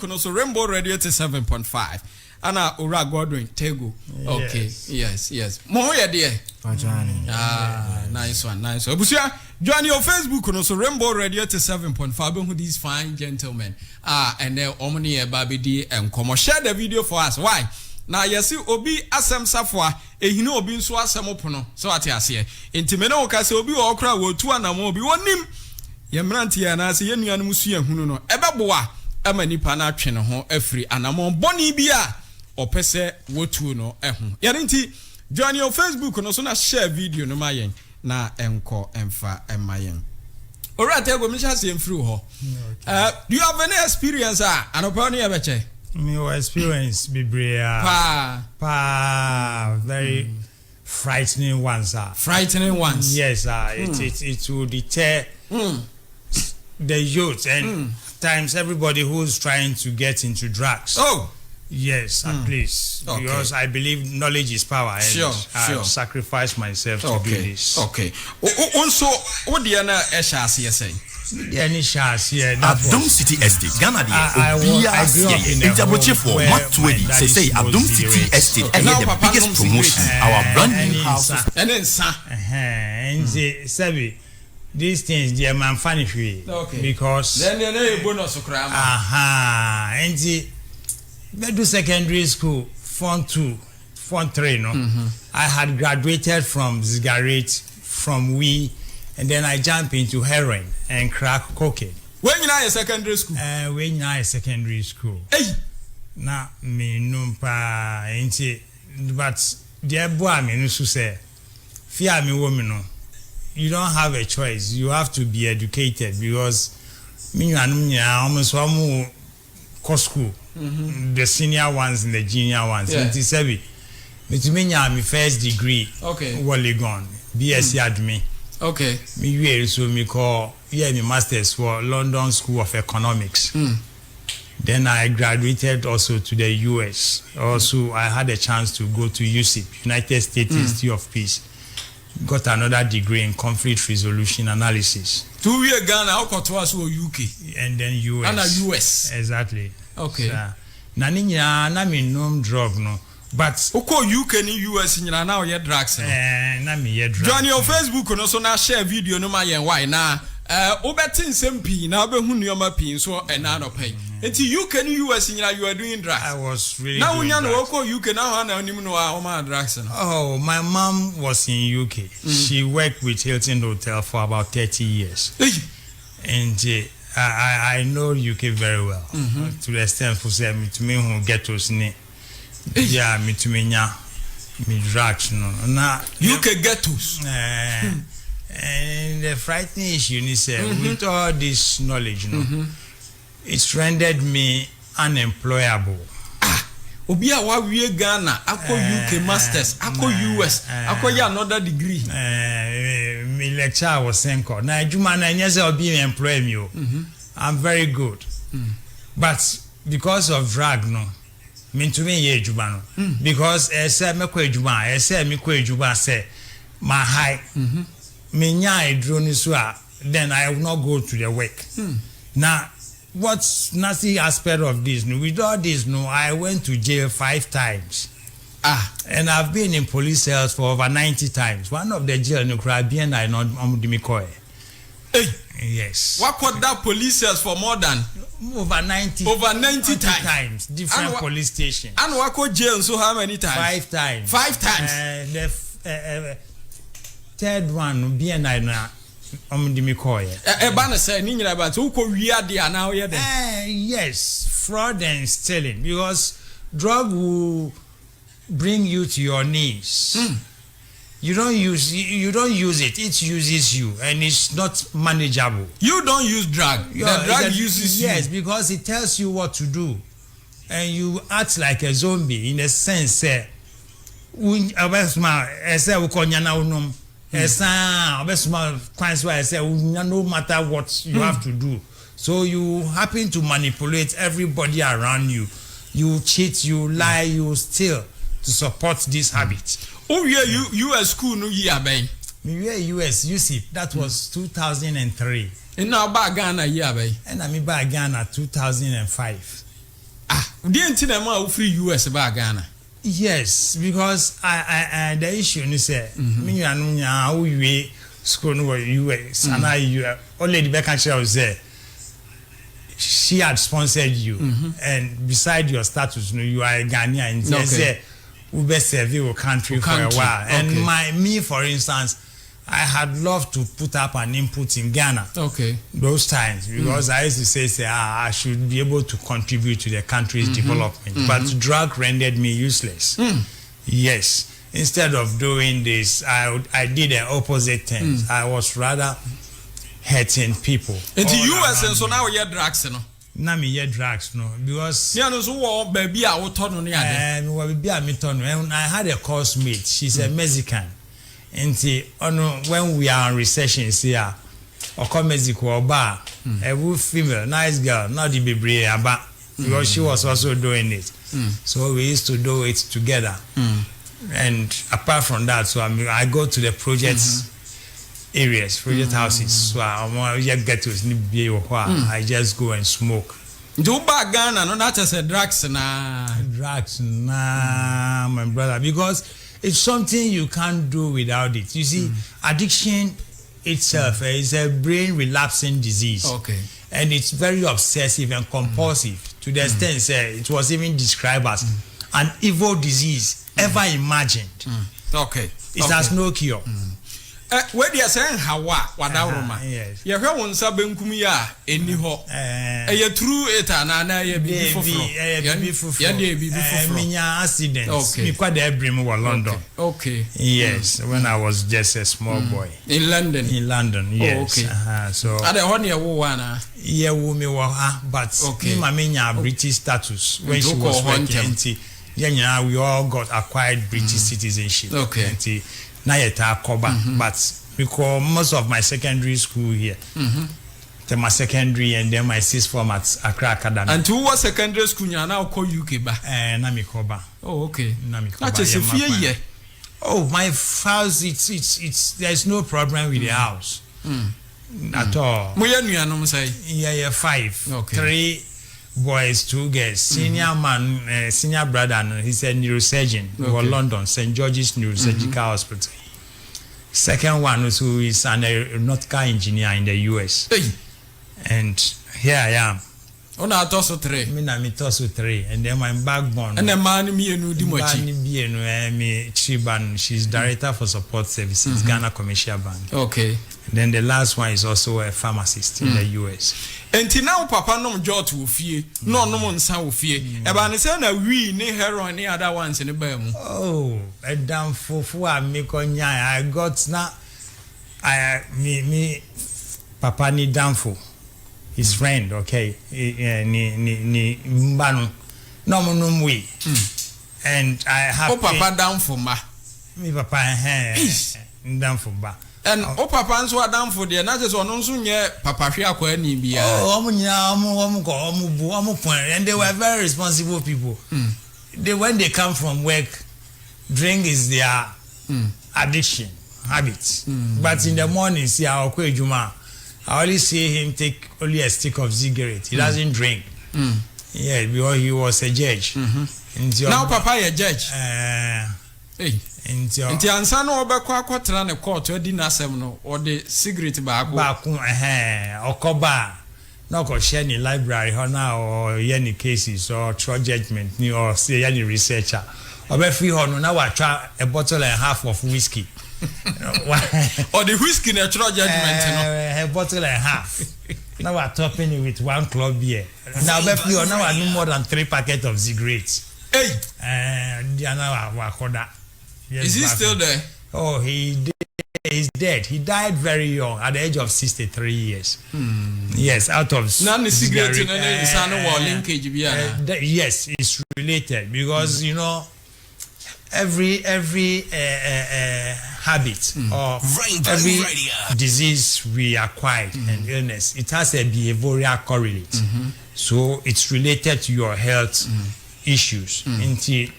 no so Rainbow Radio to 7.5. Ana Ura Godwin Tego. Okay. Yes. Mo ya dear. Nice one. Busia, join your Facebook no so Rainbow Radio to 7.5 who these fine gentlemen. And then Omni Baby D and come share the video for us. Why? Now you see obi asem safwa ehinu obi nso asem opono so ate ase intimene wo kase obi wo okra wo tu anamo obi wonim ye mrante ya na ase ye nuanum su ehunu no ebeboa ama nipa na atwe ne ho afiri anamo boni bi a opese wotu no ehu yare nti join your Facebook no so na share video no mayen na enko emfa emayen alright ego mi chase emfiri ho do you have any experience anopa no ye beche me experience bibria very frightening ones yes it will deter the youth and times everybody who's trying to get into drugs. Yes, at least because I believe knowledge is power. And I've sacrificed myself to do this. Also, what the other Eshas say? Abdom City Estate, Ghana. I grew up in a for what say Abdom City Estate and the biggest promotion. Our brand new house and then and say these things they man funny because then they bonus and the Bedu secondary school, Form 2, Form 3, no. I had graduated from cigarette, from weed, and then I jumped into heroin and crack cocaine. When you are secondary school? When you are secondary school. Hey! Na me numpa enti, but dear boy me no say, fear me woman no. You don't have a choice. You have to be educated because me almost one more school. The senior ones and the junior ones. 27. Me first degree. Wally gone. BSc admin. Me so me call me masters for London School of Economics. Then I graduated also to the US. Also I had a chance to go to UCP, United States Institute of Peace. Got another degree in conflict resolution analysis. 2 years Ghana, how got to us UK and then US. And US. Exactly. Na ninya na me nom drug no but oko UK ni US nyina na ye drugs no na me ye drugs join your Facebook no so na share video no ma yen why na obetin sempi na obehu nioma pin so na no pay enti UK ni US nyina you are doing drugs. I was really now unya no oko UK na na nim no a ma drugs no. Oh, my mom was in UK. She worked with Hilton Hotel for about 30 years. And I know UK very well. To the extent for say me to me who get us ni. Yeah, me to me nya me drugs no. Na UK ghettos. And the frightening issue ni say with all this knowledge it's rendered me unemployable. Obi a wa wie Ghana akọ UK masters akọ US akọ ya another degree me lecture was senko na adwuma na nyese obi employ me o. I'm very good but because of drug no me to me ye adwuma no because say me kwa adwuma say me kwa adwuma say my high me nya edro ni so a then I will not go to the work. Now what's nasty aspect of this? With all this, I went to jail 5 times. And I've been in police cells for over 90 times. One of the jail in Caribbean, I know yes. What could that police cells for more than over 90 times? Different police stations. And what could jail so how many times? 5 times. 5 times. The third one, BNI. Yes, fraud and stealing because drug will bring you to your knees. You don't use it, it uses you and it's not manageable. You don't use drug. The drug uses you. Yes, because it tells you what to do and you act like a zombie in a sense no matter what you have to do. So you happen to manipulate everybody around you. You cheat, you lie, you steal to support this habit. Oh yeah, US school no year ben. Me US UCP that was 2003. And now back Ghana year ben. And I back Ghana 2005. Didn't tell them how free US about Ghana. Yes, because I the issue is me and how we school no US and I only the back country was there. She had sponsored you, and beside your status, you are a Ghanaian. And say we best serve your country for a while. And me, for instance, I had loved to put up an input in Ghana. Okay. Those times, because I used to say, I should be able to contribute to the country's development. But drug rendered me useless. Yes. Instead of doing this, I did the opposite things. I was rather hurting people. In the US, and so now you're drugs, no? Na me ye drugs, no, because yeah, no, so baby, I will turn on the other. And I had a course mate. She's a Mexican. And when we are on recessions here, or come Mexico or bar, a good female, nice girl, not the baby, but because she was also doing it. So we used to do it together. And apart from that, so I go to the projects areas, project houses. So I get to I just go and smoke. Do back Ghana, no, that is a drugs, my brother, because it's something you can't do without it. You see, addiction itself is a brain relapsing disease. Okay. And it's very obsessive and compulsive to the extent it was even described as an evil disease ever imagined. Okay. It has no cure. Where they are saying Hawa, Wadaroma. Yes. You hear one Sabenkumia, any ho. A true etana, a be accidents. Okay. Quite every move London. Okay. Yes, when I was just a small boy. In London. In London, yes. Okay. So at the honey wana. Yeah, but okay. My British status when she was working. Yeah, we all got acquired British citizenship. Okay. Now but because most of my secondary school here, then my secondary and then my sixth form at Accra Academy. And who was secondary school? You now call UK ba? Namikoba. Oh, okay. Namikoba. That is a fear year. Oh, my house. It's there's no problem with the house at all. Yeah, 5. Okay. 3 boys, 2 girls. Senior man, senior brother, he's a neurosurgeon for London, St. George's Neurosurgical Hospital. Second one who is an aeronautical engineer in the US. Hey. And here I am. Oh, no, I toss 3. Me toss 3, and then my backbone. And the man me no Dimochi. Me Chiban. She's director for support services, Ghana Commercial Bank. Okay. And then the last one is also a pharmacist in the US. And now Papa no jot will fear, no one sound fear. About the same we ne hero and the other ones in the bam. Oh, a damn fool, I got now. Me Papa ni damfo. His friend, okay, ni mbanu, no monumwe, and I have. Oh, Papa down for ma. Me Papa down for ba. And oh, Papa and so down for the another one also near Papa Fiako ni be. Oh, and they were very responsible people. When they come from work, drink is their addiction habit. But in the morning, see our Juma. I only see him take only a stick of cigarette. He doesn't drink. Yeah, because he was a judge. Now Papa a judge. Hey. Nti ansa no obekwa akwatra ne court odi na asem no or the cigarette baako okoba na ko share ni library ho na or any cases or trial judgment ni or say any researcher obefi ho no na watwa a bottle and half of whiskey. Or the whiskey in a trial judgment, a bottle and half. Now we're topping it with 1 club beer. Now I no more than 3 packets of cigarettes. Hey, is he still there? Oh, he's dead. He died very young at the age of 63 years. Yes, out of cigarette linkage. Yes, it's related because you know every habit or every disease we acquire and illness, it has a behavioral correlate. So it's related to your health issues. And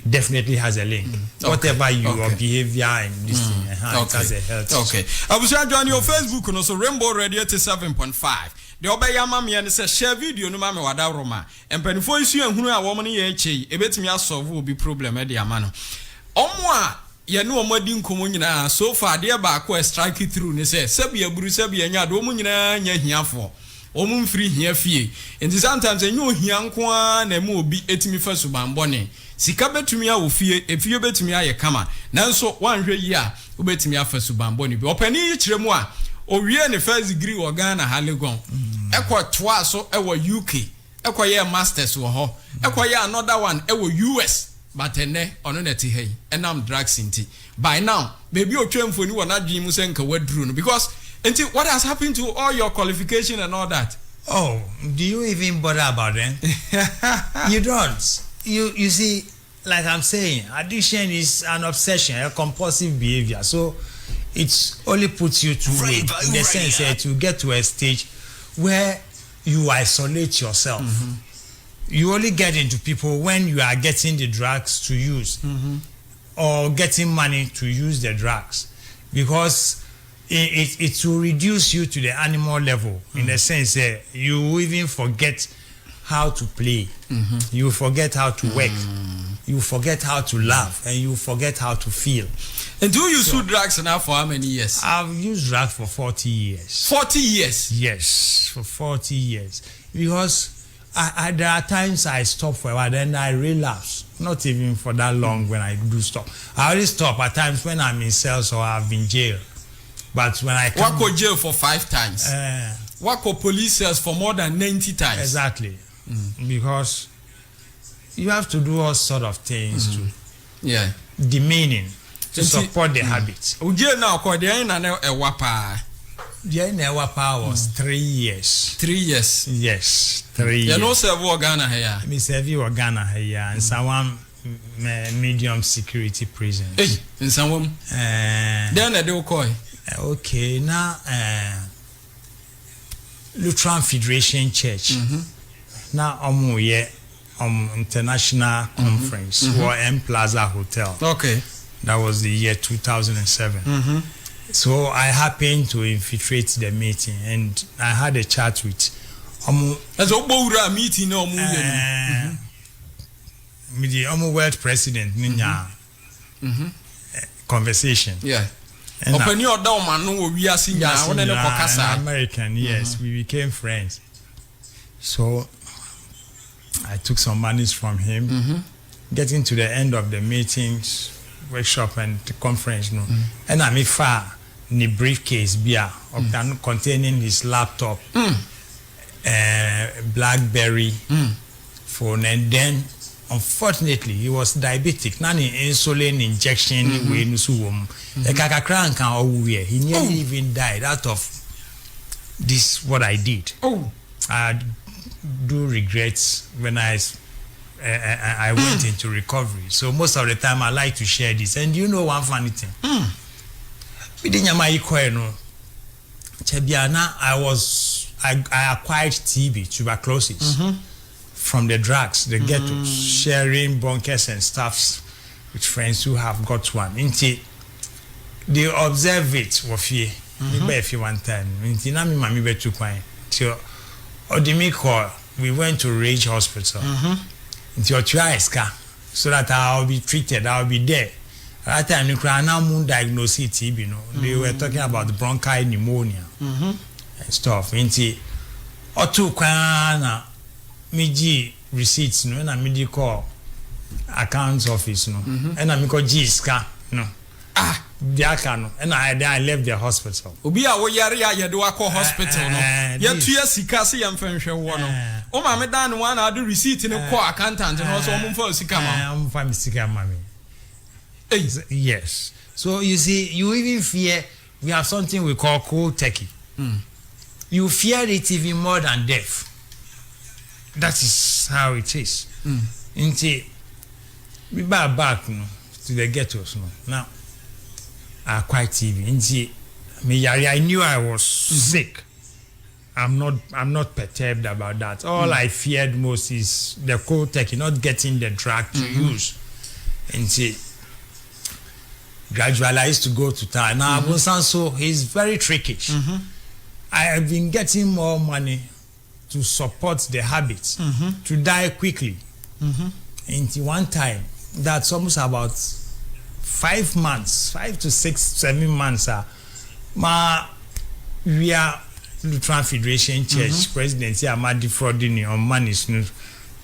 definitely has a link. Whatever your behavior and this thing, it has a health issue. I was join your Facebook and also Rainbow Radio 87.5. de obeya ma me ne say share video no ma me wada roma empanifo isu ehunu a wo mo ne ye chei ebetimi asolve obi problem e de ama no omo a ye ne omo adi nkomo nyina so far de ba ko strike through ne say sabi aburu sabi anya do omo nyina nya hiafo omo mfiri hia fie enti sometimes enyo hia nko a na mu obi etimi fa subambone sika betumi a ofie efie betumi aye kama nanso wanhwe yi a obetumi afa subambone bi opani yi kiremu a owie ne first degree wo Ghana Halegon ekwa toa so ewo UK ekwa ye masters wo ho ekwa ye another one ewo US but ene ono na ti hey enam drugs inti by now baby otwemfoni wo na dwen mu se nka waduru no because until what has happened to all your qualification and all that? Oh, do you even bother about them? You don't. You see, like I'm saying, addiction is an obsession, a compulsive behavior. So it only puts you to in the sense that you get to a stage where you isolate yourself. You only get into people when you are getting the drugs to use or getting money to use the drugs, because it will reduce you to the animal level in the sense that you even forget how to play, you forget how to work, you forget how to laugh, and you forget how to feel. And do you use drugs now for how many years? I've used drugs for 40 years. 40 years? Yes, for 40 years. Because there are times I stop for a while, then I relapse. Not even for that long when I do stop. I only stop at times when I'm in cells or I've been jailed. But when I come... Wako jail for 5 times. Wako police cells for more than 90 times. Exactly. Because you have to do all sort of things to demeaning to support the habit. Jail now, the wapa. The wapa was 3 years. 3 years? Yes, 3 years. You know serve Ghana here? Me serve Ghana here and someone medium security prison. Hey, in someone? Then I do call. Okay, now Lutheran Federation Church. Now international conference or M Plaza Hotel. Okay. That was the year 2007. So I happened to infiltrate the meeting and I had a chat with as a meeting no the world president conversation. Yeah. Open your door, man. No, we are seeing American. Yes, we became friends. So I took some monies from him. Getting to the end of the meetings, workshop, and the conference, and I'm far in a briefcase beer containing his laptop, BlackBerry phone, and then unfortunately he was diabetic. Nani insulin injection he nearly even died out of this what I did. I do regrets when I went into recovery. So most of the time I like to share this. And you know one funny thing. I acquired TB, tuberculosis, from the drugs, the ghettos, sharing bunkers and stuffs with friends who have got one. They observe it for one time. We went to Rage Hospital. So that I'll be treated, I'll be there. At that time, you can now diagnose TB. They were talking about bronchial pneumonia and stuff. Otu kana miji receipts no na medical accounts office no and I go G-scan no diakano and I left the hospital. Obi a wo yare ya ye do akọ hospital no ye tua sika se ye mfanhwe wo no o ma me dan one na do receipt ne call accountant no so mo mfa sika ma am fa sika ma me. Yes, so you see, you even fear. We have something we call cold turkey. You fear it even more than death. That is how it is. We back to the ghettos now. I quite TV. I knew I was sick. I'm not perturbed about that. All I feared most is the cold turkey, not getting the drug to use. Gradually I used to go to town. Now so he's very tricky. I have been getting more money to support the habit to die quickly. Into one time, that's almost about 5 months, 5 to 6, 7 months. We are Lutheran Federation Church president. I'm defrauding on money.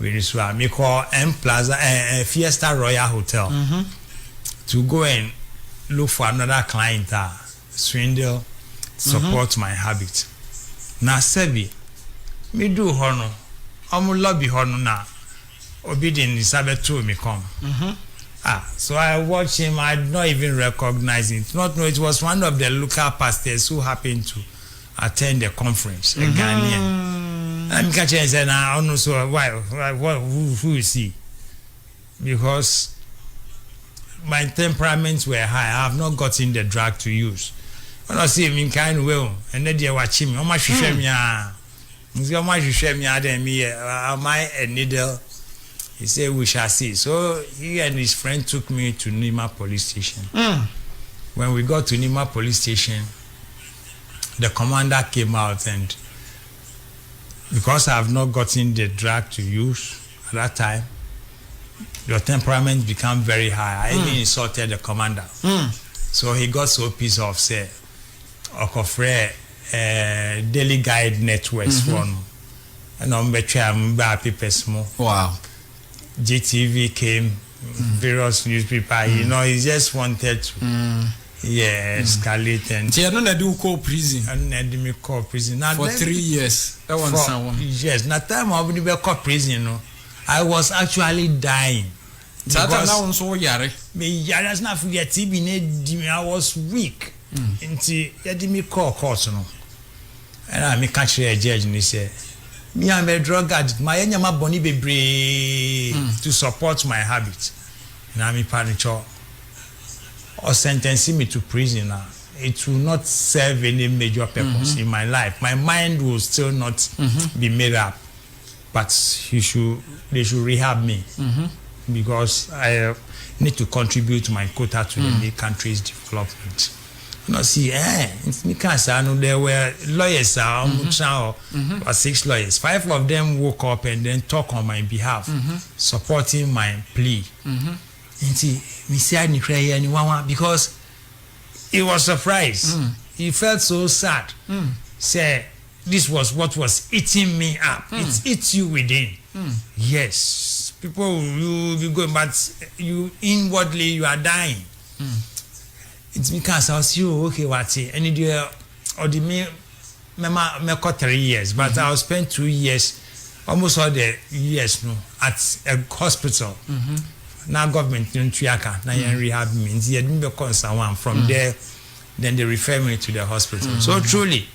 We call M Plaza Fiesta Royal Hotel to go and look for another client. Swindle, support my habit. Now, Sebi, me do hono. Lobby hono na. Obedient is to me come. So I watched him. I did not even recognize him. Not know it was one of the local pastors who happened to attend the conference. A Ghanaian. I'm catching and said, I don't know. So why? Who is he? Because my temperaments were high. I have not gotten the drug to use. When I see him in kind of well, and then they watch him. How much you share me? How much you share me? Am I a needle? He said, we shall see. So he and his friend took me to Nima police station. When we got to Nima police station, the commander came out, and because I have not gotten the drug to use at that time, your temperament became very high. I even insulted the commander. So he got so pissed off, say, Okofre daily guide networks for him. And I'm papers more. Wow. GTV came, various newspapers, you know, he just wanted to escalate and I don't do call prison. And me call prison. Now, for 3 years. That one someone. Yes, now time I would be called prison, you know. I was actually dying. Because now so yare. Me yare's not for your TB. I was weak. Until you me call court, you know. And I me catch a judge and he said, me I'm a drug addict. My enyama boni bebre to support my habit. And I'm a panic or sentencing me to prison now. It will not serve any major purpose in my life. My mind will still not be made up. But they should rehab me because I need to contribute my quota to the country's development. You know, see, it's me can't say, I know there were lawyers, or 6 lawyers. 5 of them woke up and then talk on my behalf, supporting my plea. And see, me say I didn't cry anyone because he was surprised. He felt so sad. Say, this was what was eating me up. It eats you within. Yes, people will be going, but you inwardly you are dying. It's because I was you okay what any day or the me 3 years, but I spent 2 years, almost all the years no at a hospital. Now government in Triaka, now rehab means he didn't become someone from there. Then they refer me to the hospital. So truly,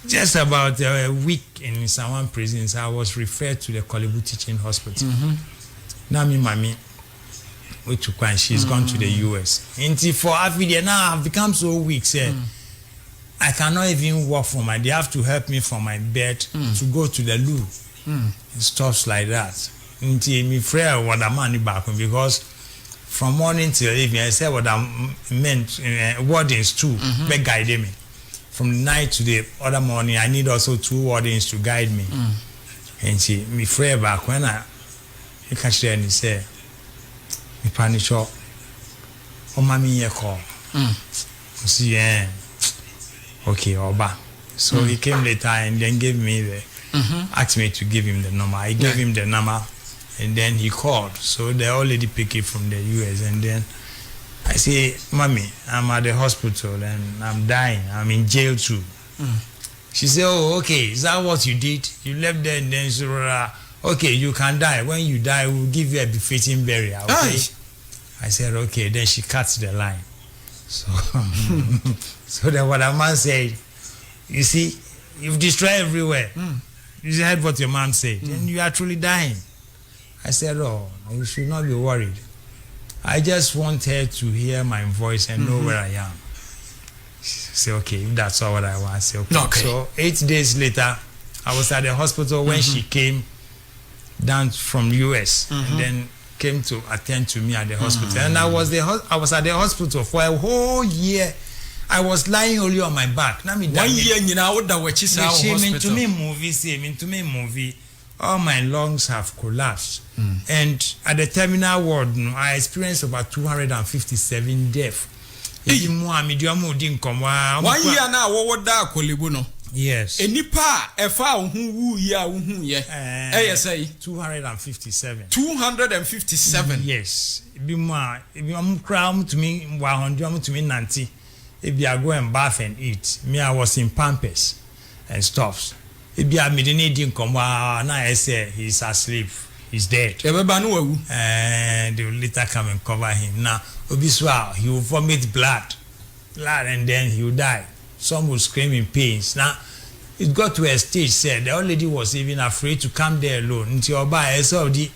just about a week in Sawan prisons, I was referred to the Kolebu Teaching Hospital. Now me mommy, which one she's gone to the US. And for Africa now I've become so weak, say I cannot even walk from my. They have to help me from my bed to go to the loo and stuff like that. Until me friend what I'm money back because from morning till evening I said what I meant wardens too, but guide me. From the night to the other morning, I need also 2 wardens to guide me. And see, me friend back when I catch there and he said, me panic shop. Oh, mommy, call. See, okay, Oba. So he came later and then gave me the, asked me to give him the number. I gave him the number and then he called. So they already picked it from the US and then I say, Mommy, I'm at the hospital and I'm dying. I'm in jail too. She said, oh, okay, is that what you did? You left there and then okay, you can die. When you die, we'll give you a befitting burial. Okay? I said, okay. Then she cuts the line. So, so then what a man said, you see, you've destroyed everywhere. You heard what your mom said, and you are truly dying. I said, oh, you should not be worried. I just want her to hear my voice and know where I am. She said, okay, if that's all what I want. I said, okay. So 8 days later, I was at the hospital when she came down from US and then came to attend to me at the hospital. And I was at the hospital for a whole year. I was lying only on my back. Now me 1 year you know that we chisa hospital. To me movie. All my lungs have collapsed. And at the terminal ward, I experienced about 257 deaths. 1 year now, what that Kolibuno? Yes. Enipa efa who ya say 257. 257. Yes. Be crown to me 100 to me 90. If you are going bath and eat, me I was in Pampers and stuffs. If you are midnight come now I say he's asleep, he's dead. And they will later come and cover him. Now Obiswa, he will vomit blood, and then he will die. Some will scream in pains. Now it got to a stage said the old lady was even afraid to come there alone until Oba Saudi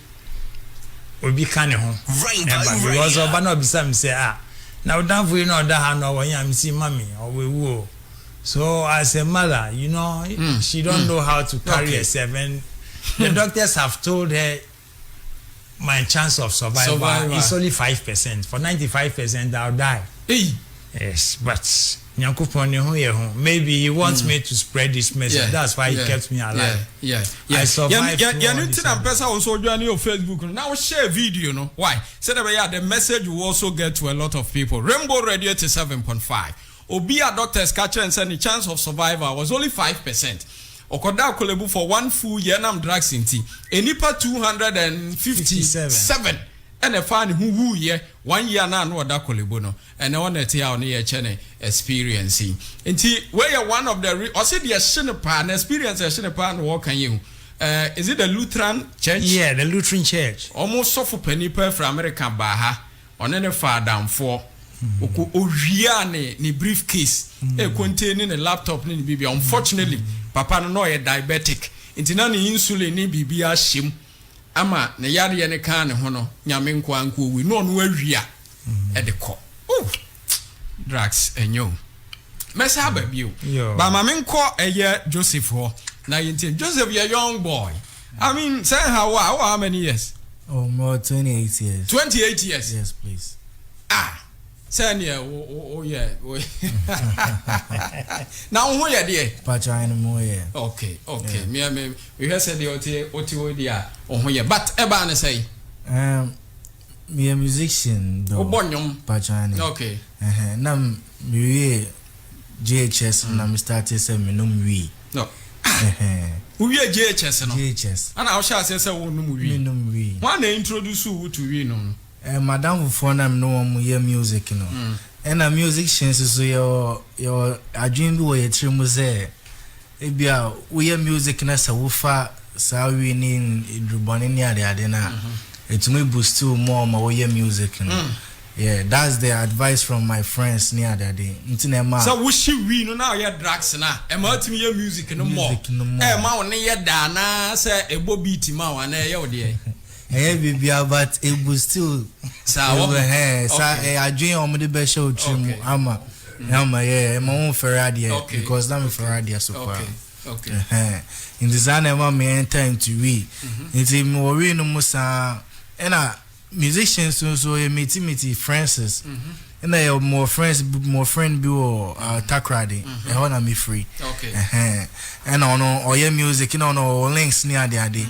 will be canning home. Because Oba no be some say now don't we know that how no one see mommy or we will. So as a mother, you know, she don't know how to carry herself, and the doctors have told her my chance of survival is only 5%. For 95%, I'll die. Hey. Yes, but maybe he wants me to spread this message. Yeah, that's why he kept me alive. I survived. Person also join your Facebook. Now share video, no? Why? Said the message will also get to a lot of people. Rainbow Radio 7.5. Obia doctors catch and said the chance of survival was only 5%. Okoda kolebu for 1 full year nam drugs in tea. Enipa 257. And a fan who year 1 year now no da kolebu no. And I want to tell you chene experiencing. Inti where you one of the or say the shinipan experience a shinipan walk can you. Is it the Lutheran church? Yeah, the Lutheran church. Almost so for penny per from American Baha on any far down for. Ni briefcase containing a laptop ni bibi. Unfortunately papa no a diabetic inti na ni insulin ni bibi ashim ama ne yare ye ne kan ne ho no nyame nkwa nko wi no no awia e de ko drugs enyo mesa ba bio ba ma me nko eye Joseph ho na yinti Joseph ye young boy. I mean say how many years? Oh, more 28 years. 28 years. Yes, please. Sanya now who ya there? Pachina more. Okay. Me we have said the oti dia oh yeah, but eba na say me a musician though. Obonyom Pachina. Okay. Nam me JHS na me started say me no we. No. We are JHS no. JHS. And I shall say we no we. Me no we. One introduce you to we no. Madam for them no one hear music, you know. And a musician so your dream do a trim was there. If you we hear music na sa wufa sa we in Rubani near the Adena. It may boost too more my hear music, you know. Yeah, that's the advice from my friends near that day. So we no now hear drugs na. E ma timi hear music no more. E ma one hear dana say e bo beat ma one e ye ode. Hey, baby, but it was still I dream on the best show trim. I'm yeah, my own Ferrari because I'm a Ferrari so far. Okay. In the Zana, me enter into we. It's a more no musa and musicians so meet Francis. And I have more friend bureau takradi. I wanna be free. Okay. And on all your music, you know, links near the idea.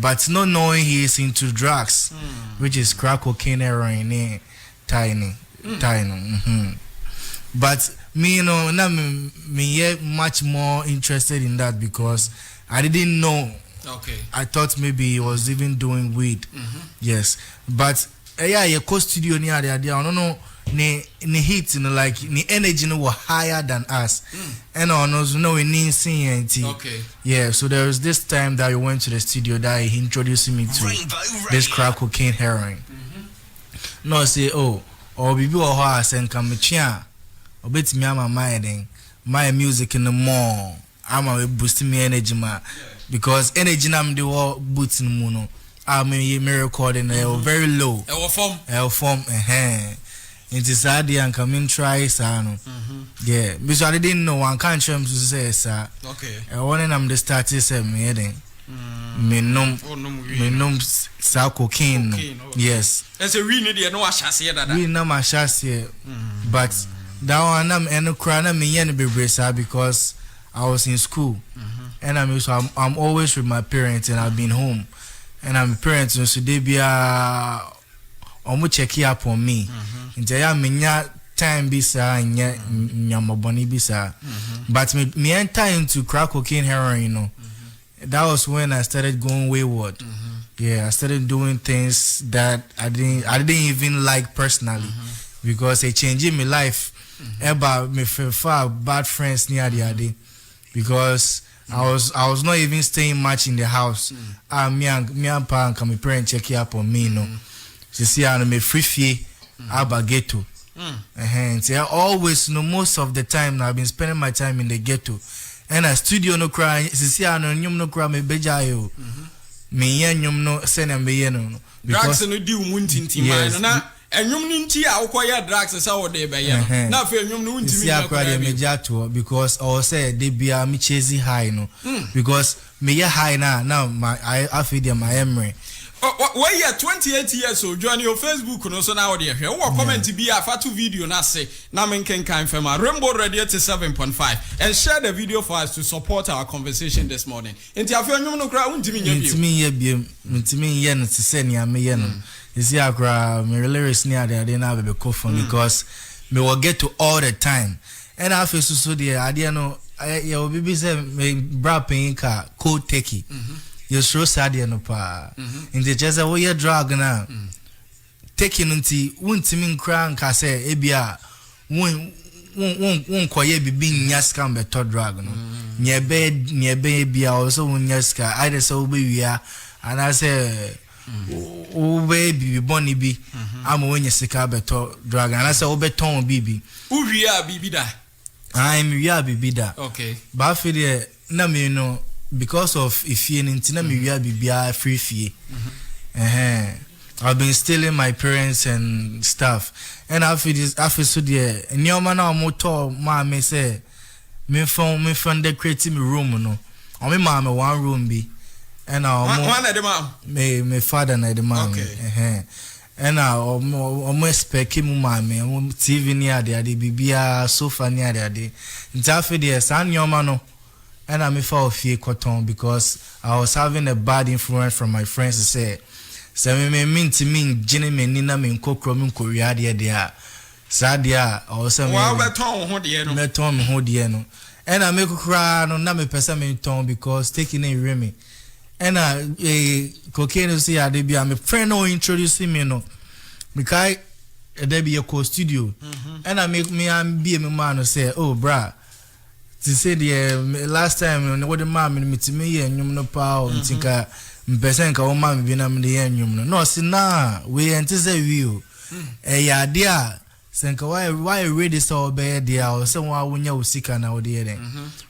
But not knowing he is into drugs, which is crack cocaine, heroin, tiny. But me, you know, me much more interested in that because I didn't know. Okay. I thought maybe he was even doing weed. Yes, but yeah, your co-studio near the idea. I don't know. Ni hit, you know, like ni energy, you know, were higher than us, and on us, no, we need seeing. Okay. Yeah, so there was this time that we went to the studio that he introduced me to this crack cocaine heroin. No, say or bibi or horse and come chia, or bet me ama my music in the more. I'm boosting me energy, because energy nam the war boots in the moon. I mean, me recording very low. El form. It is sad and come in try sano. Yeah, because I didn't know one country to say sir. Okay. I wanted them to start to say me num sa cocaine. Yes. As a really no chassis that. We know my chassis, but That one I'm crying me yen be because I was in school. And I'm always with my parents and I've been home. And I'm parents so they be check up on me. Nti ya menya time bisa nya nyamaboni bisa. But me enter into crack cocaine heroin, you know. That was when I started going wayward. Yeah, I started doing things that I didn't even like personally because it changed my life. About me far bad friends near the other because I was not even staying much in the house. Me and pa and my parents check up on me, you know. You see, I'm a free fee about ghetto. So always, you know, most of the time I've been spending my time in the ghetto. And a studio no cry. You see, I know no cry me bejayo. Me yen no send me yen no. Drugs no do muntinti man na. Enyum ninti a ukoya drugs esa wo dey be yen. Na fe enyum no untimi na cry dey mejato because I say they be me chasing high no. Because me ya high now I feel them my memory. Why you 28 years old? Join your Facebook no so now there. Who comment be a fatu video na say na men can fema Rainbow Radio 7.5 and share the video for us to support our conversation this morning. Enti afia nyum no kra untimi nya bi. Ntimi ye no te say nia me ye no. You see akra me lyrics near there dey na be cool because me will get to all the time. And I feel so there ade no ya obi bi say me bra pin ka code take. You so sad no pa. In the just we your drug na. Taking unti wuntimi nkra nka say ebia won koye bibi nyaska beto drug no. Nyebe bia also nyaska either so be wia and I say o baby boni bi am won nyasika beto drug and I say o beton bibi. Uwia bibi da. I'm wia bibi da. Okay. Ba fe de na me no because of ifie ntina me wia bibia free fee. I've been stealing my parents and stuff. And I feel so there. Nyoma na motor ma me say me phone the creating me room no. O me ma me one room be. And one of the mom. Me father na the mom. Okay. And o expect mu ma me TV near there the bibia sofa near there. Nta fe there san nyoma no. And I me for fear cotton because I was having a bad influence from my friends to say me mean to me Jenny me nina me kokro me korea there sadia or some beton ho de no beton ho de no and I make cry no na me pesa me ton because taking a remy and cocaine see I dey be am friend no introducing me no because there be a co studio and I make me am be a man say oh bra to say the last time what the mom me me and you no pa ntika mpesen ka o mom bi na me the enyum no see na we ente say we ya dia senka why ready so be there or say wa wonya usika na wo de den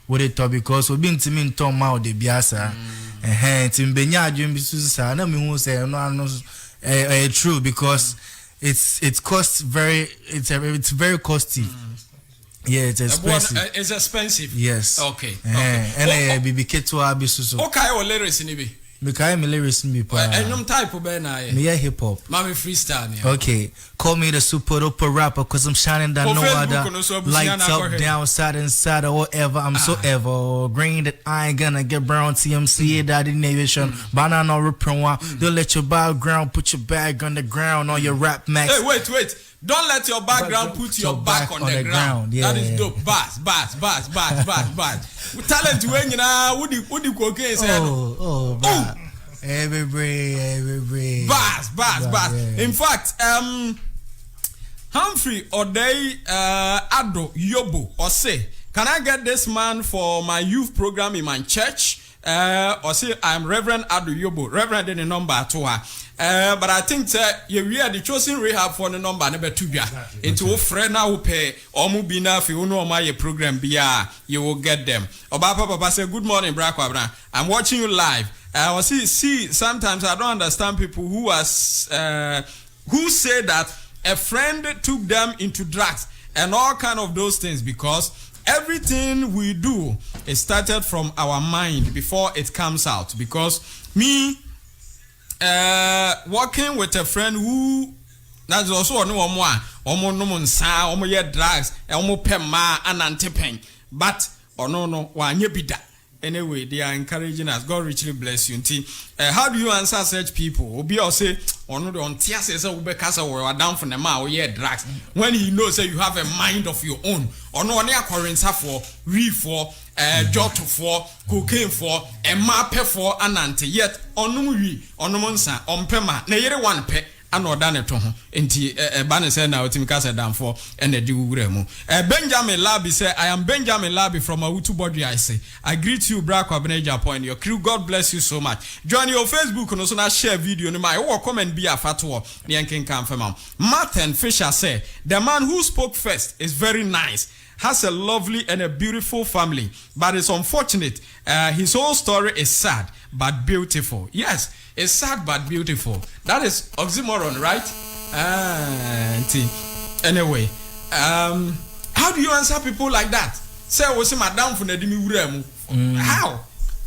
what it to because obi ntimi nton ma o de biasa timbenya adwem bi susa na me hu say no true because it's cost very it's very costly. Yeah, it's expensive. It's expensive. Yes. Okay. And BBK to abisuso. Okay, or lyrics in be. Because I'm lyrics in be. And type of ben me hip hop. Mommy freestyle. Okay. Call me the super duper rapper cause I'm shining down no other. Lights up, down, side and side or whatever. I'm so ever green that I ain't gonna get brown TMC that in nation. Banana reprint one. Don't let your background put your bag on the ground on your rap max. Hey, wait. Don't let your background put your back on the ground. Yeah, that is dope. Bass. Talent when you know would you cocaine say oh. Every brain. Bass. Yeah. In fact, Humphrey Odei Ado Yobo or say, can I get this man for my youth program in my church? Or say I'm Reverend Ado Yobo. Reverend in the number to her. But I think we are the chosen rehab for the number number 2 into friend now pay or mubina if you know my program you will get them. Papa say good morning Brakwa. I'm watching you live. See sometimes I don't understand people who say that a friend took them into drugs and all kind of those things because everything we do is started from our mind before it comes out because me working with a friend who That's also one more. Omo no nsa, omo ye drugs, omo pema anantepen. But no, wanye bida. Anyway, they are encouraging us. God richly bless you. How do you answer such people? Obi or say, no, on tears says, Ubekasa or down from the ma or ye drugs. When he knows that you have a mind of your own, or no, near current for, reef for, jot for, cocaine for, and mape for, anante. Yet, on no monsa, on pema, na one pe. Ano dane to ho enti bane say na otimika say dan for ene di wura mu Benjamin Labi say I am Benjamin Labi from Awutu Body I say I greet you bra Kwabena Japan your crew God bless you so much join your Facebook no so na share video no my wo comment be afato ne enken kan fam Martin Fisher say the man who spoke first is very nice has a lovely and a beautiful family but it's unfortunate his whole story is sad but beautiful. Yes, it's sad but beautiful. That is oxymoron, right? Anyway, how do you answer people like that? Say, was madam for Nedimi Uremu? How?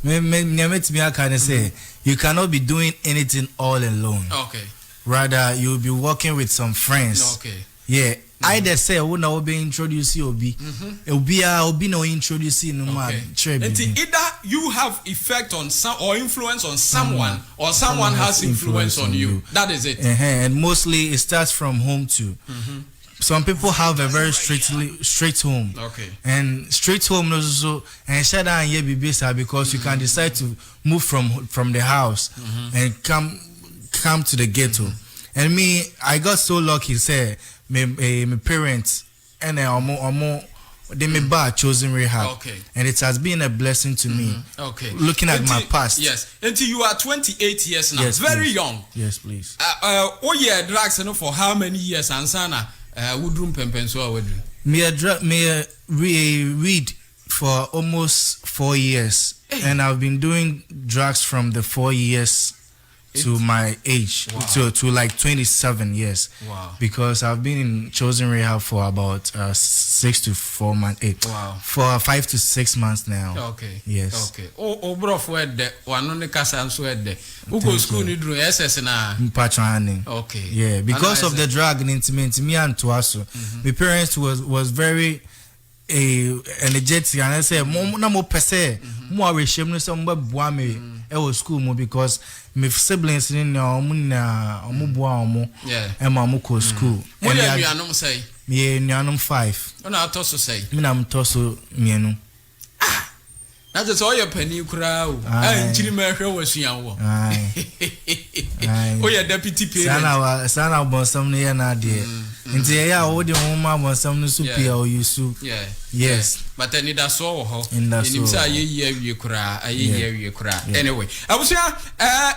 I can say you cannot be doing anything all alone. Okay. Rather, you'll be working with some friends. Okay. Yeah. I say when I will be introduced you be no introducing no man. Either you have effect on some or influence on someone or someone has influence on you. That is it. And mostly it starts from home too. Some people have a very straight home. Okay. And straight home also and shut down here be better because you can decide to move from the house and come to the ghetto. And me, I got so lucky say my parents and they me bar chosen rehab. Okay. And it has been a blessing to me. Okay. Looking at my past. Yes. Until you are 28 years now. Yes, very please. young. Yes, please. Oh yeah, drugs for how many years and sana woodroom pempen so would me read for almost 4 years. Hey. And I've been doing drugs from the 4 years to my age, to like 27 years. Wow. Because I've been in chosen rehab for about 6 to 4 months. Wow. For 5 to 6 months now. Okay. Yes. Okay. Oh, bro, for the one on the casa and sweat there. Who go school need do SS na? Okay. Yeah, because of the drug and intimate me and Tuaso. My parents was very energetic and I said, "Mo mo pese, mo arishem no some boa me e was school mo because my siblings in na omo boa omo e ma mo ko school." Mo ya nuanom say? Me nuanom 5. Ona toso say? Me na toso mienu. Na just all your penny kura o. Nchiri ma hwe wasuan wo. Oh yeah, deputy parent. Sana bonsam no ye na de. Nti ya wo de ho ma bonsam no so pia o yusu. Yeah. Yes. But I need a so ho. Nim say aye kura, aye kura. Anyway, abusia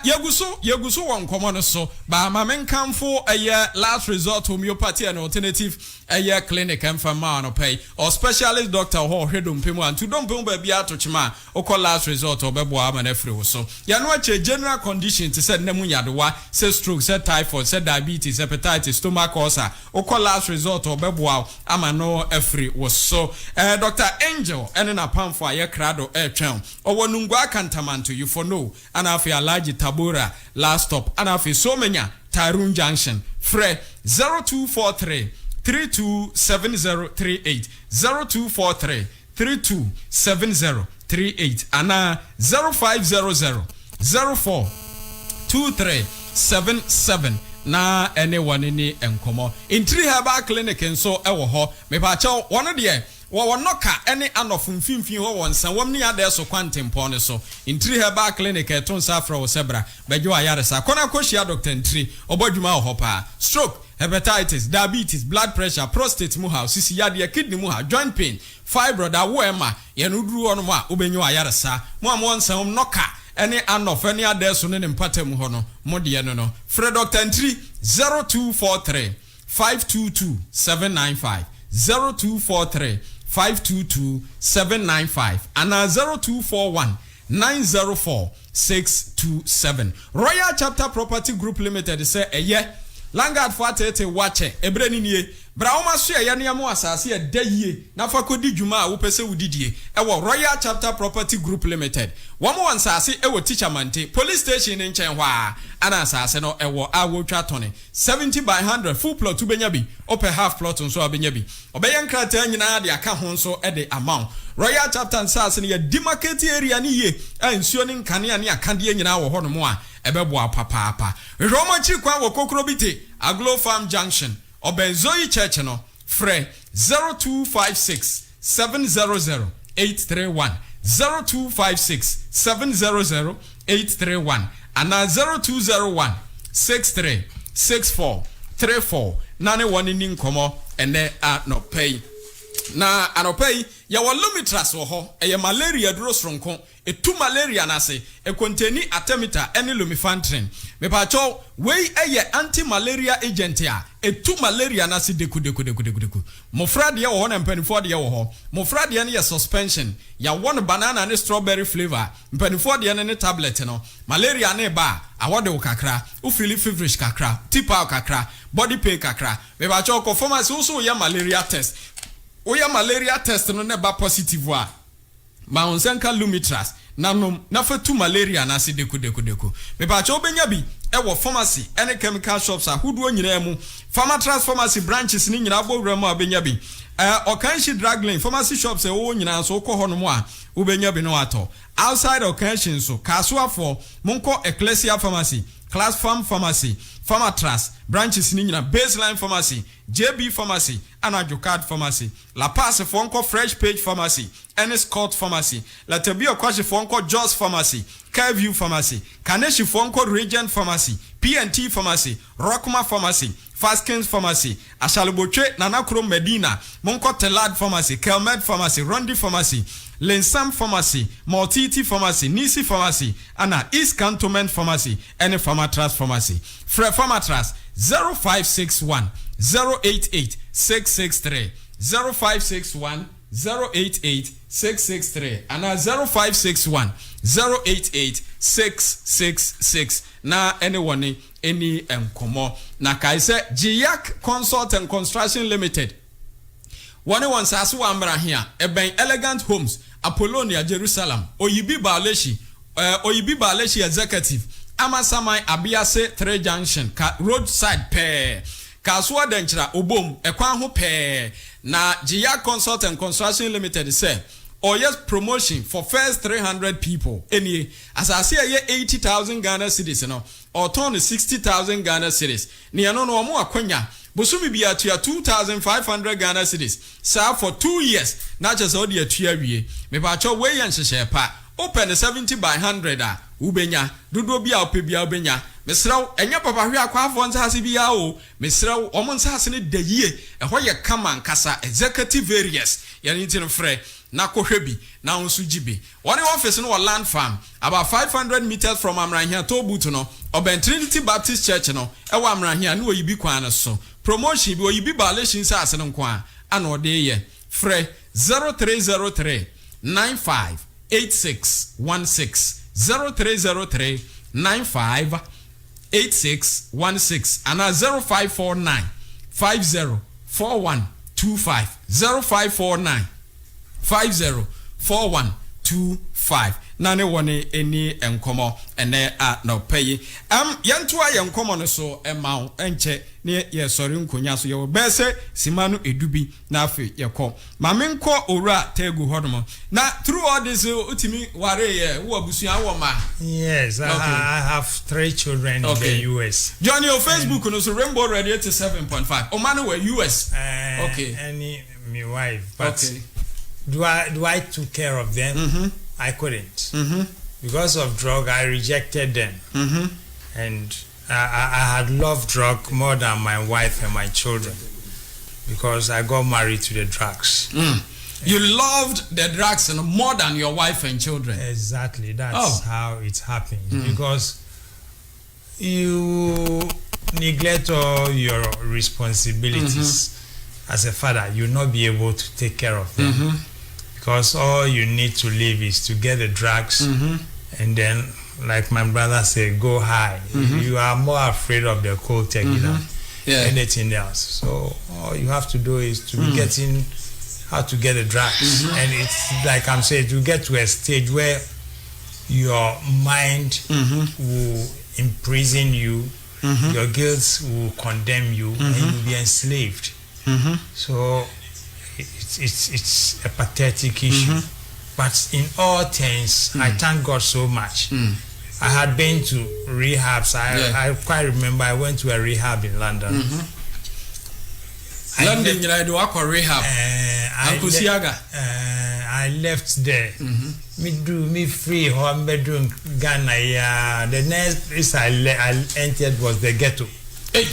yeguso won komo no so ba ma menkamfo last resort homeopathy and alternative clinic and farmer no pay or specialist doctor ho hwedom pemu and to don pemu ba bia to chima o call last resort obebo ama na free wo so ya no ache general condition to said nemu yadewa say stroke say typhoid say diabetes hepatitis stomach ulcer o call last resort obebo ama no free wo so Dr. Angel and na pamfo aye krado twen owonungwa kantamanto you for no and afi alaji tabora last stop and afi so manya Tarun Junction fre 0243 327038 0243 327038 ana 0500 042377 na anyone ni enkomo in Tree Herbal Clinic nso ewo ho me pa cha one de wo noka any anofun finfin wo wonsan wom ne ade so kwantempo ne so in Tree Herbal Clinic eton safra wo sebra bejo ayaresa kona koshia Dr. Ntri obodwuma ho pa stroke hepatitis diabetes blood pressure prostate mu ha sisi yade kidney mu ha joint pain fibroid awoema ye no duru ono ma obenyo ayaresa mo amwonsan noka any anof any ade so ne mpatam ho no mo de no Fred Dr. Ntri 0243 522 795 0243 522 795 and 0241 904 627 Royal Chapter Property Group Limited say Langard Fatete Wache Ebrenini bra wo ma so ya ne am asase e da yie na fa kodi dwuma a wo pese wudidie e wo Royal Chapter Property Group Limited wo mo ansase e wo Teacher Mante police station ne nchen hɔ a ana asase no e wo awotwa tone 70 by 100 full plot ubenya bi open half plot nso abenya bi obeye nkrata nyina de aka ho nso e de amount Royal Chapter ansase ne ya demarket area ne yie a nsuo ne nkane ne akade nyina wo hɔ no mo a ebeboa papa Roma chi kwa wo kokrobite Aglo Farm Junction Obenzoyi Church no frɛ 0256 700 831 0256 700 831 and 0201 63 64 34 nane woni ni nkomo ene anopay na anopay ya wolumitras wo ho eye malaria duro sronko etu malaria nase e contain artemether ene lumefantrine me pa cho we eye anti malaria agent a etu malaria nase deku mofra de wo ho na mpanifo de wo ho mofra de ne ye suspension ya one banana ne strawberry flavor mpanifo de ne tablet no malaria ne ba awode wo kakra u feel feverish kakra tipa kakra body pain kakra me pa cho ko pharmacy so ya malaria test oya malaria test no ne ba positive a ma onsenka lumitras nanom na fatu malaria na se deku me ba cha obenya bi e wo pharmacy ene chemical shops ahodo nyina mu pharmatras pharmacy branches ni nyina bowura mu abenya bi Okanshi drug lane pharmacy shops e wo nyina so kɔ hɔ no mu a ubenya bi no ato outside Okanshi so kasuafo monko Ecclesia Pharmacy Class Farm Pharmacy Pharmatras branches ni nyina Baseline Pharmacy JB Pharmacy Anajokad Pharmacy La Passe Fonko Fresh Page Pharmacy Ennis Court Pharmacy La Tabio Kwashi Fonko Joss Pharmacy Careview Pharmacy Kaneshi Fonko Regent Pharmacy PNT Pharmacy Rockma Pharmacy Faskins Pharmacy Ashalubotwe Nanakro Medina Monko Telad Pharmacy Kelmed Pharmacy Rondi Pharmacy Lensam Pharmacy Multiti Pharmacy Nisi Pharmacy Ana East Cantonment Pharmacy and Pharmatras Pharmacy Fre Pharmatras 0561 088 663 0561 088 663 and 0561 088 666 na anyone any enkomo na kai se Giac Consult and Construction Limited one sasu amra here eben Elegant Homes Apollonia Jerusalem Oyibi Baleshi Executive Amasamai Abiase 3 Junction roadside pair Kasua Denchra Obom Ekwan ho pair na Giac Consult and Construction Limited say yes promotion for first 300 people any as I say 80,000 Ghana cedis no or turn 60,000 Ghana cedis ni ano no mo akwanya bosumi bia to 2,500 Ghana cedis sa for 2 years na just all the atua wie me ba cho we yan hyehyɛ pa open 70 by 100 a ubenya dodo bia opebia ubenya mesraw enya papa hwe akwafo nsase bia o mesraw omo nsase ne dayie ehɔ ye kama nkasa executive areas yani ntin frɛ na kohwebi na onsu jibe one office no land farm about 500 meters from Amrahia Tobutu no Oben Trinity Baptist Church no ewa Amrahia no oyibi kwan no so promotion bi oyibi balation sa ase no kwa ana ode ye frɛ 0303 958616 0303 958616 ana 0549 504125 0549 504125 nane wone eni enkomo ene a no pay yento a yenkomo no so emaw enche ne ye sori nkonya so ye bese simanu edubi na afi yekọ ma menko owura tegu hodomo na through all this utimi ware ye wo abusuan wo ma. Yes, okay. I have 3 children in the US. Johnny on Facebook no so Rainbow Radio 87.5 o man we US. Okay. Any my wife but okay. Do I took care of them? I couldn't. Because of drug, I rejected them. And I had loved drug more than my wife and my children. Because I got married to the drugs. You loved the drugs more than your wife and children. Exactly. That's how it happened. Because you neglect all your responsibilities as a father. You'll not be able to take care of them. Because all you need to live is to get the drugs and then, like my brother said, go high. You are more afraid of the cold tequila. anything else. So all you have to do is to be getting how to get the drugs, and it's like I'm saying, to get to a stage where your mind will imprison you, your guilt will condemn you, and you'll be enslaved. So it's a pathetic issue. But in all things, I thank God so much. I had been to rehabs. I quite remember I went to a rehab in London. London, you do rehab. I left there. Me free home bedroom Ghana. The next place I entered was the ghetto. Hey.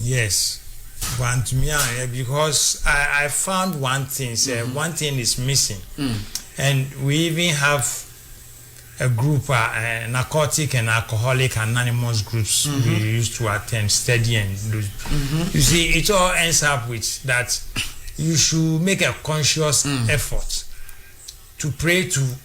Yes. Want me because I found one thing. One thing is missing, and we even have a group, narcotic and alcoholic anonymous groups we used to attend, study and do. You see, it all ends up with that. You should make a conscious effort to pray to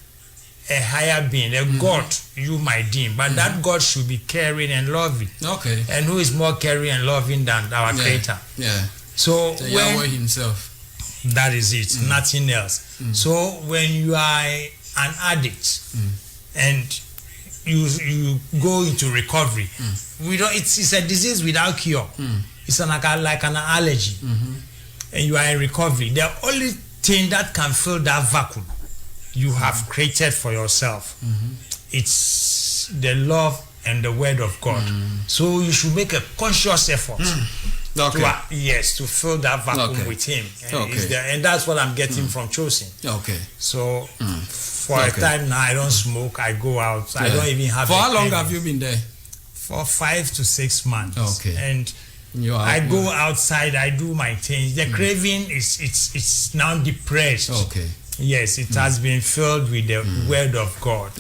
a higher being, a God you might deem, but that God should be caring and loving. Okay. And who is more caring and loving than our Creator? Yeah. So Yahweh Himself. That is it. Nothing else. So when you are an addict and you go into recovery, we don't. It's a disease without cure. It's like an allergy, and you are in recovery. The only thing that can fill that vacuum you have created for yourself, it's the love and the word of God. So you should make a conscious effort to fill that vacuum with Him, and that's what I'm getting from Chosen. So for a time now, I don't smoke, I go out, I don't even have. For how long have you been there? For 5 to 6 months. And I go outside, I do my things. The craving it's now depressed. Yes, it has been filled with the word of God.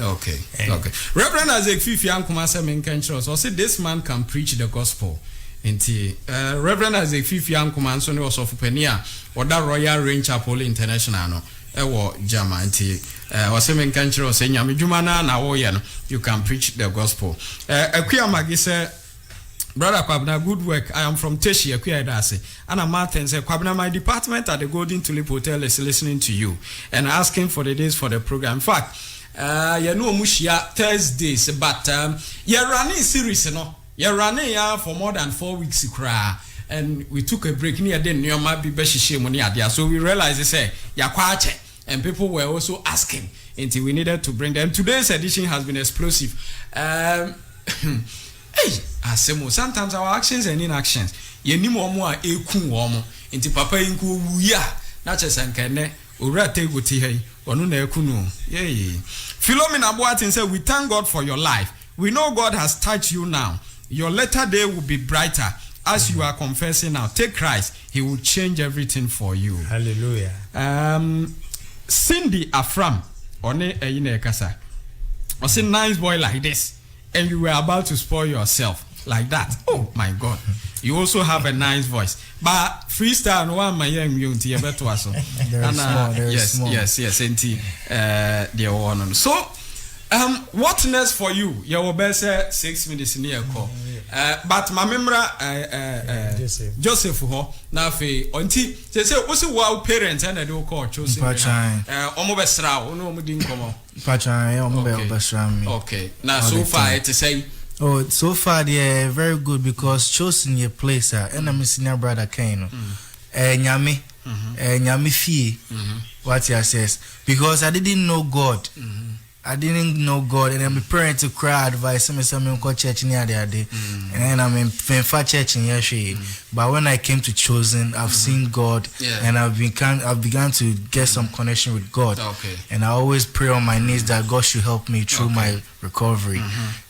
Reverend Isaac Fifi Ankumasa Menkenchros, or say this man can preach the gospel. Reverend Isaac Fifi Ankumanso was of Penia or that Royal Range Chapel International. No, Jama was a Menkenchros saying Yamijumana na Oyen, you can preach the gospel. Akuya Magise. Brother Kwabna, good work. I am from Teshi, Akuya Anna Martin said, Kwabna, my department at the Golden Tulip Hotel is listening to you and asking for the days for the program. In fact, you know, Mushia Thursdays, but you're running series, you know. You're running for more than 4 weeks, and we took a break near the near my Bibeshi money at there. So we realized they say, Yakwache, and people were also asking until we needed to bring them. Today's edition has been explosive. Sometimes our actions and inactions. Ye ni mo mo a eku wo mo. Nti papa yinku wuya. Na chesenkene owura teguti hei. Onu na eku no. Yey. Philomena Boatin said, we thank God for your life. We know God has touched you now. Your latter day will be brighter as you are confessing now. Take Christ. He will change everything for you. Hallelujah. Cindy Afram. One eyine kasa. I say nice boy like this. And you were about to spoil yourself like that. Oh my God. You also have a nice voice. But freestyle no one my young unity beto aso. Yes. Dear one. So what next for you? You will be 6 minutes near call. But my memory Joseph ho na fe onti say also wow parents and they do call chosen. Omo be sra ono omo di nkomo. Okay. Now so far it say so far they're very good because chosen your place and I'm senior brother Kano. Nyame fie what he says because I didn't know God. I didn't know God, and I'm preparing to cry advice. I'm go church near the day, and I'm in church in Yashi. But when I came to Chosen, I've seen God, and I've begun to get some connection with God. And I always pray on my knees that God should help me through my recovery,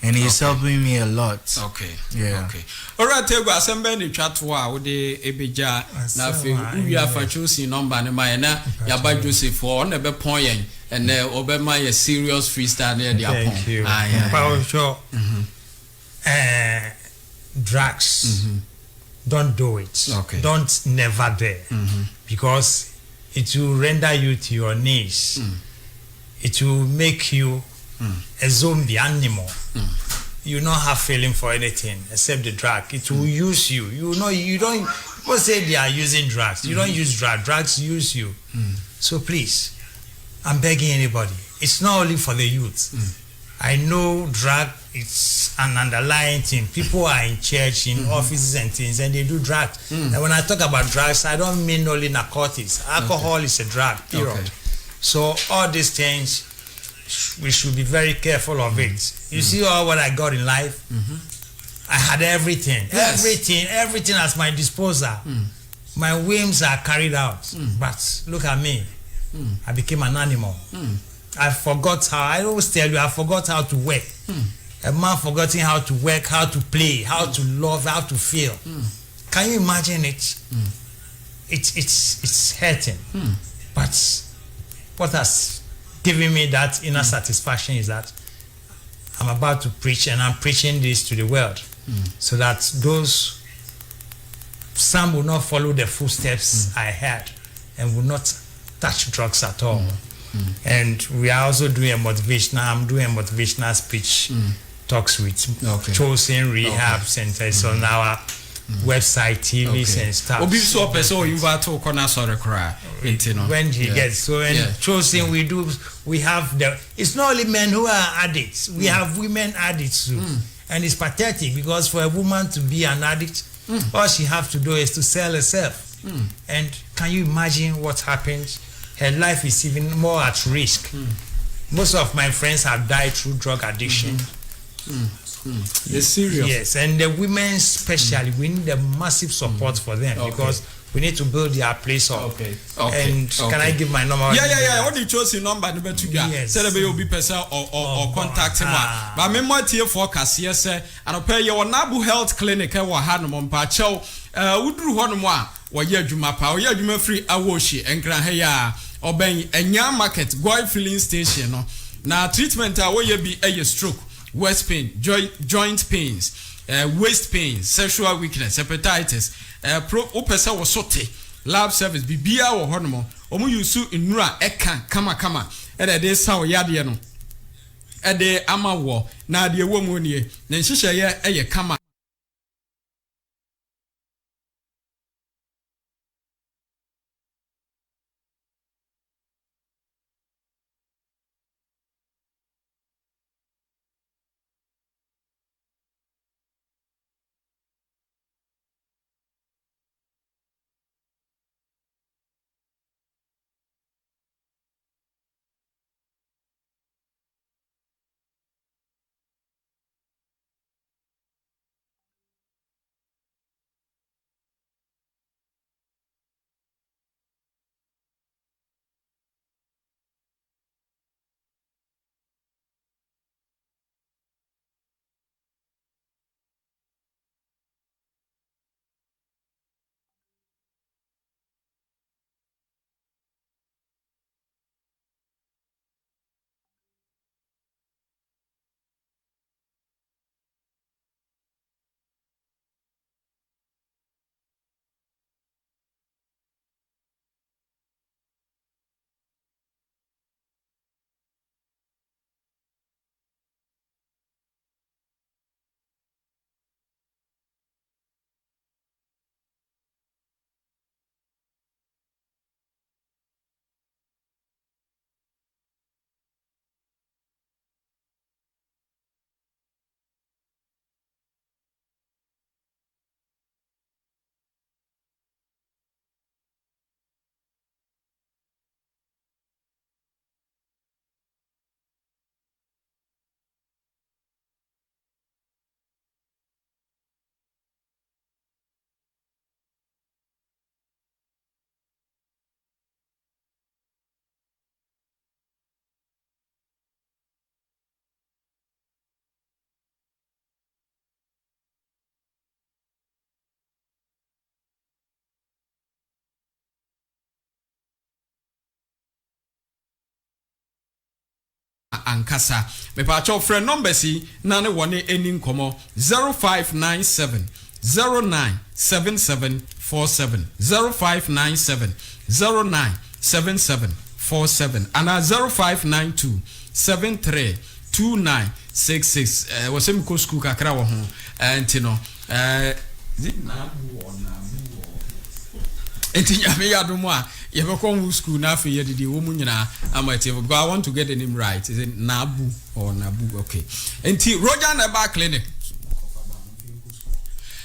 and He's helping me a lot. All right, Tego asembe ni chatwa ode ebeja na fe we are for Chosen number ne my na yaba Joseph for na be pon yen. And Obama is serious freestyle near the apple. Thank you. Sure. Drugs. Don't do it. Don't never dare. Because it will render you to your knees. It will make you a zombie animal. you not have feeling for anything except the drug. It will use you. You know, you don't. People say they are using drugs. You don't use drugs. Drugs use you. So please, I'm begging anybody. It's not only for the youth. I know drug is an underlying thing. People are in church, in offices and things, and they do drugs. And when I talk about drugs, I don't mean only narcotics. Alcohol is a drug, period. Okay. So all these things, we should be very careful of it. You see all what I got in life? I had everything. Yes. Everything at my disposal. My whims are carried out. But look at me. I became an animal. I forgot how, I always tell you, I forgot how to work. A man forgetting how to work, how to play, how to love, how to feel. Can you imagine it? It's hurting. But what has given me that inner satisfaction is that I'm about to preach, and I'm preaching this to the world so that some will not follow the footsteps I had and will not touch drugs at all. And we are also doing I'm doing a motivational speech talks with chosen rehab centers on our website, TVs and stuff. When he gets so chosen, we have it's not only men who are addicts, we have women addicts too. And it's pathetic because for a woman to be an addict, all she have to do is to sell herself. And can you imagine what happens? Her life is even more at risk. Most of my friends have died through drug addiction. It's serious. Yes, and the women especially, we need a massive support for them because we need to build their place up. And can I give my number? Yeah. What do you choose your number? Yes. Say you'll be person or contact him. But me more here forecast yes, and I'll pay your Nabu Health Clinic. I will have them on Pacho. Udru Honwa. Wa ye adwuma pa ye adwuma free awoshi enkran ha ya oben enya market goy filling station no na treatment a wo ye bi eye stroke, waist pain, joint pains, waist pain, sexual weakness, hepatitis, opesa wo sote lab service bibia wo hono omo yusu nnura eka kama e de sa wo yade no e de ama wo na de wo mu nie na nhihye ye eye kama ankasa me pa cho friend number si na ne wone eni nkomo 0597 097747 0597 097747 and 0592 7329 66 was him ko school kakra wo ho ntino entinya me yadom a ye be kon school na afi ye didi wo mu nyina amative because I want to get the name right. Is it Nabu or Nabu? Okay. Enti Roger Neba Clinic.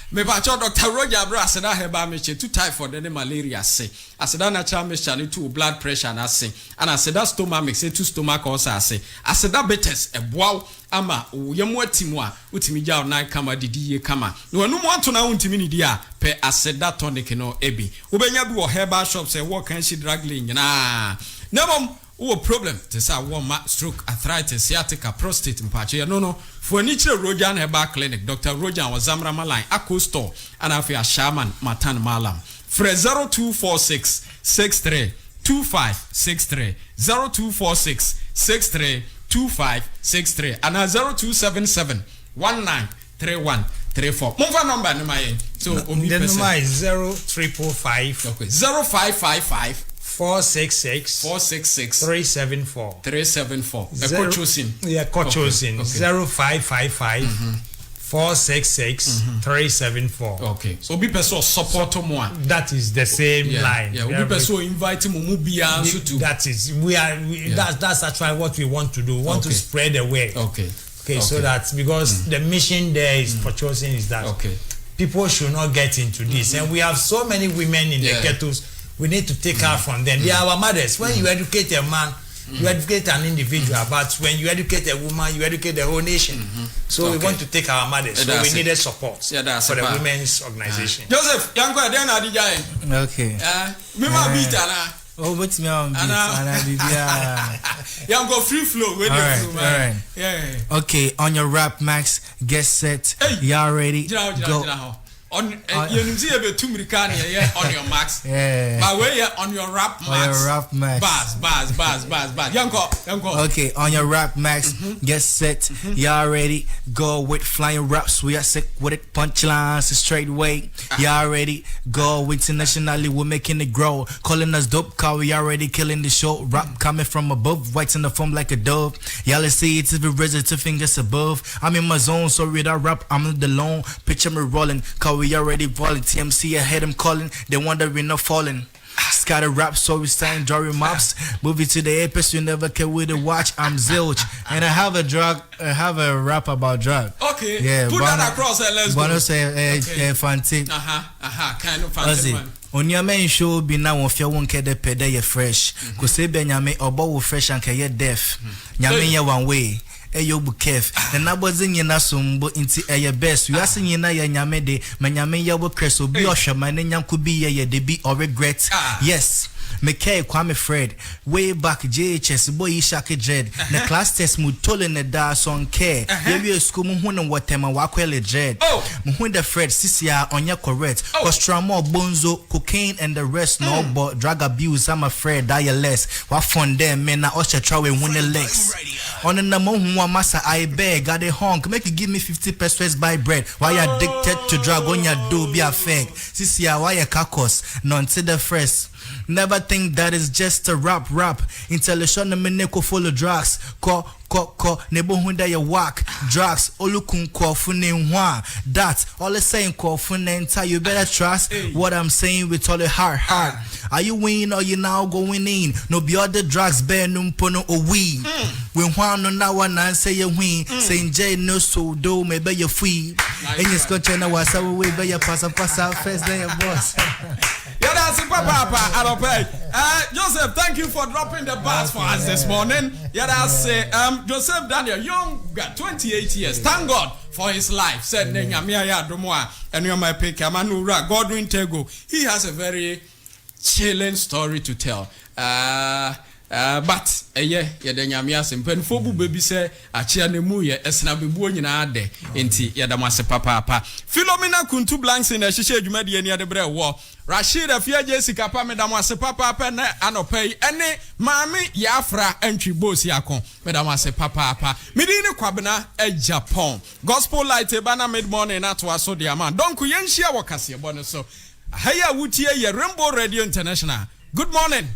Me ba cho Dr. Roger bro aseda heba me che two type for the malaria say. Aseda natural mixture to blood pressure na say. And aseda stomach mix say to stomach ulcer say. Aseda betes eboa ama yemu atimu a utimi ja na kama didi ye kama. No anu mo anto na untimi ni dia pe aseda tonic no ebi. Ubenya bi wo herbal shop say wo kan shi drug lane na. Nebom wo problem to say one stroke, arthritis, sciatica, prostate mpache no for niche Rojan Herbal Clinic. Dr. Rojan was Zamra Maline Ako Store and afia Shaman Matan Malam. Fre 0246 63 2563 0246 63 2563 and 0277 193134. Move number no my so the number is 0555 okay 0555 466 374 Kochosin. Yeah, Kochosin. 0555 466 374. Okay. So be person support more. That is the same line. Yeah, we be person invite Mubia to. That is that's actually what we want to do. We want to spread the word. Okay, so that because the mission there is for choosing is that people should not get into this. And we have so many women in the ghettos. We need to take out from them. They are our mothers. When you educate a man, you educate an individual. But when you educate a woman, you educate the whole nation. So we want to take our mothers. So we needed support for the women's organization. Joseph, Yanko, then I did. Okay. Mima Bita. Oh, what's me on? Yanko free flow. All right. Yeah. Okay, on your rap, Max. Get set. Y'all ready? Go. On you see a bit too many on your max. But where on your rap max. On your rap max. Bars. Yanko. Okay, on your rap max. Get set. Y'all ready? Go with flying raps. We are sick with it. Punchlines straight way. Y'all ready? Go internationally. We're making it grow. Calling us dope. Cause we already killing the show. Rap coming from above. Whites in the foam like a dove. Y'all see it's if risen 2 fingers above. I'm in my zone. So with that rap, I'm not alone. Picture me rolling. Cause we already balling. TMC ahead, I'm calling. They wonder we're not falling. Scatter rap, so we starting drawing maps. Move it to the apex, you never care with the watch. I'm zilch, and I have a rap about drug. Okay, yeah. Put that across and let's go. Say, fancy. Kind of fancy man. On your main show, be now on your one kede pede ye fresh. Cause say be nyame obo fresh and kaya deaf. Nyame ye one way. Eyo bukef na nabozi nyina sombo inti eye best we ase nyina ya nyame de manyame ya wo press obi ohwema ne nyanko bi ye de bi or regret yes McKay Kwame Fred way back JHS boy Ishake Dread the class test mu tole ne da son care we school mu hu ne whatever wa kwele dread mu hu the Fred sisia onya correct cause trauma bonzo cocaine and the rest no but drug abuse I'm afraid die less wa fund them men na osha trawe hu ne legs on the mo hu massa I beg got a honk make you give me 50 pesos buy bread why you addicted to drug on your do be a fake sisia why you kakos none to the fresh. Never think that is just a rap. Intellectual meneko follow drugs. Ko nebo hunda ya whack drugs. Olukun ko fune nwa. That all the saying ko fune enta. You better trust what I'm saying with all the heart. Are you winning or you now going in? No be all the drugs bear numpono o we. When one no na one say you win. Saying J no so do maybe you free. And you scotch na wasa we be your pass first day your boss. Joseph, thank you for dropping the bars for us this morning. Joseph Daniel, young, 28 years. Thank God for his life. Said and you're my pick. Godwin Tego. He has a very chilling story to tell. But nyamia sempen fobu baby say achia ne mu ye esna bebu nyina ade enti yadamase papa Philomena Kuntu Blanks in a shisha adwuma de ani ade bre wo Rashid afia Jessica pa medamase papa na anopai ene maami yafra entry boss yakon medamase papa medini kwabena Japan gospel light bana mid morning na to aso de ama donku yenhia wakase bone so haya wutie ye Rainbow Radio International. Good morning.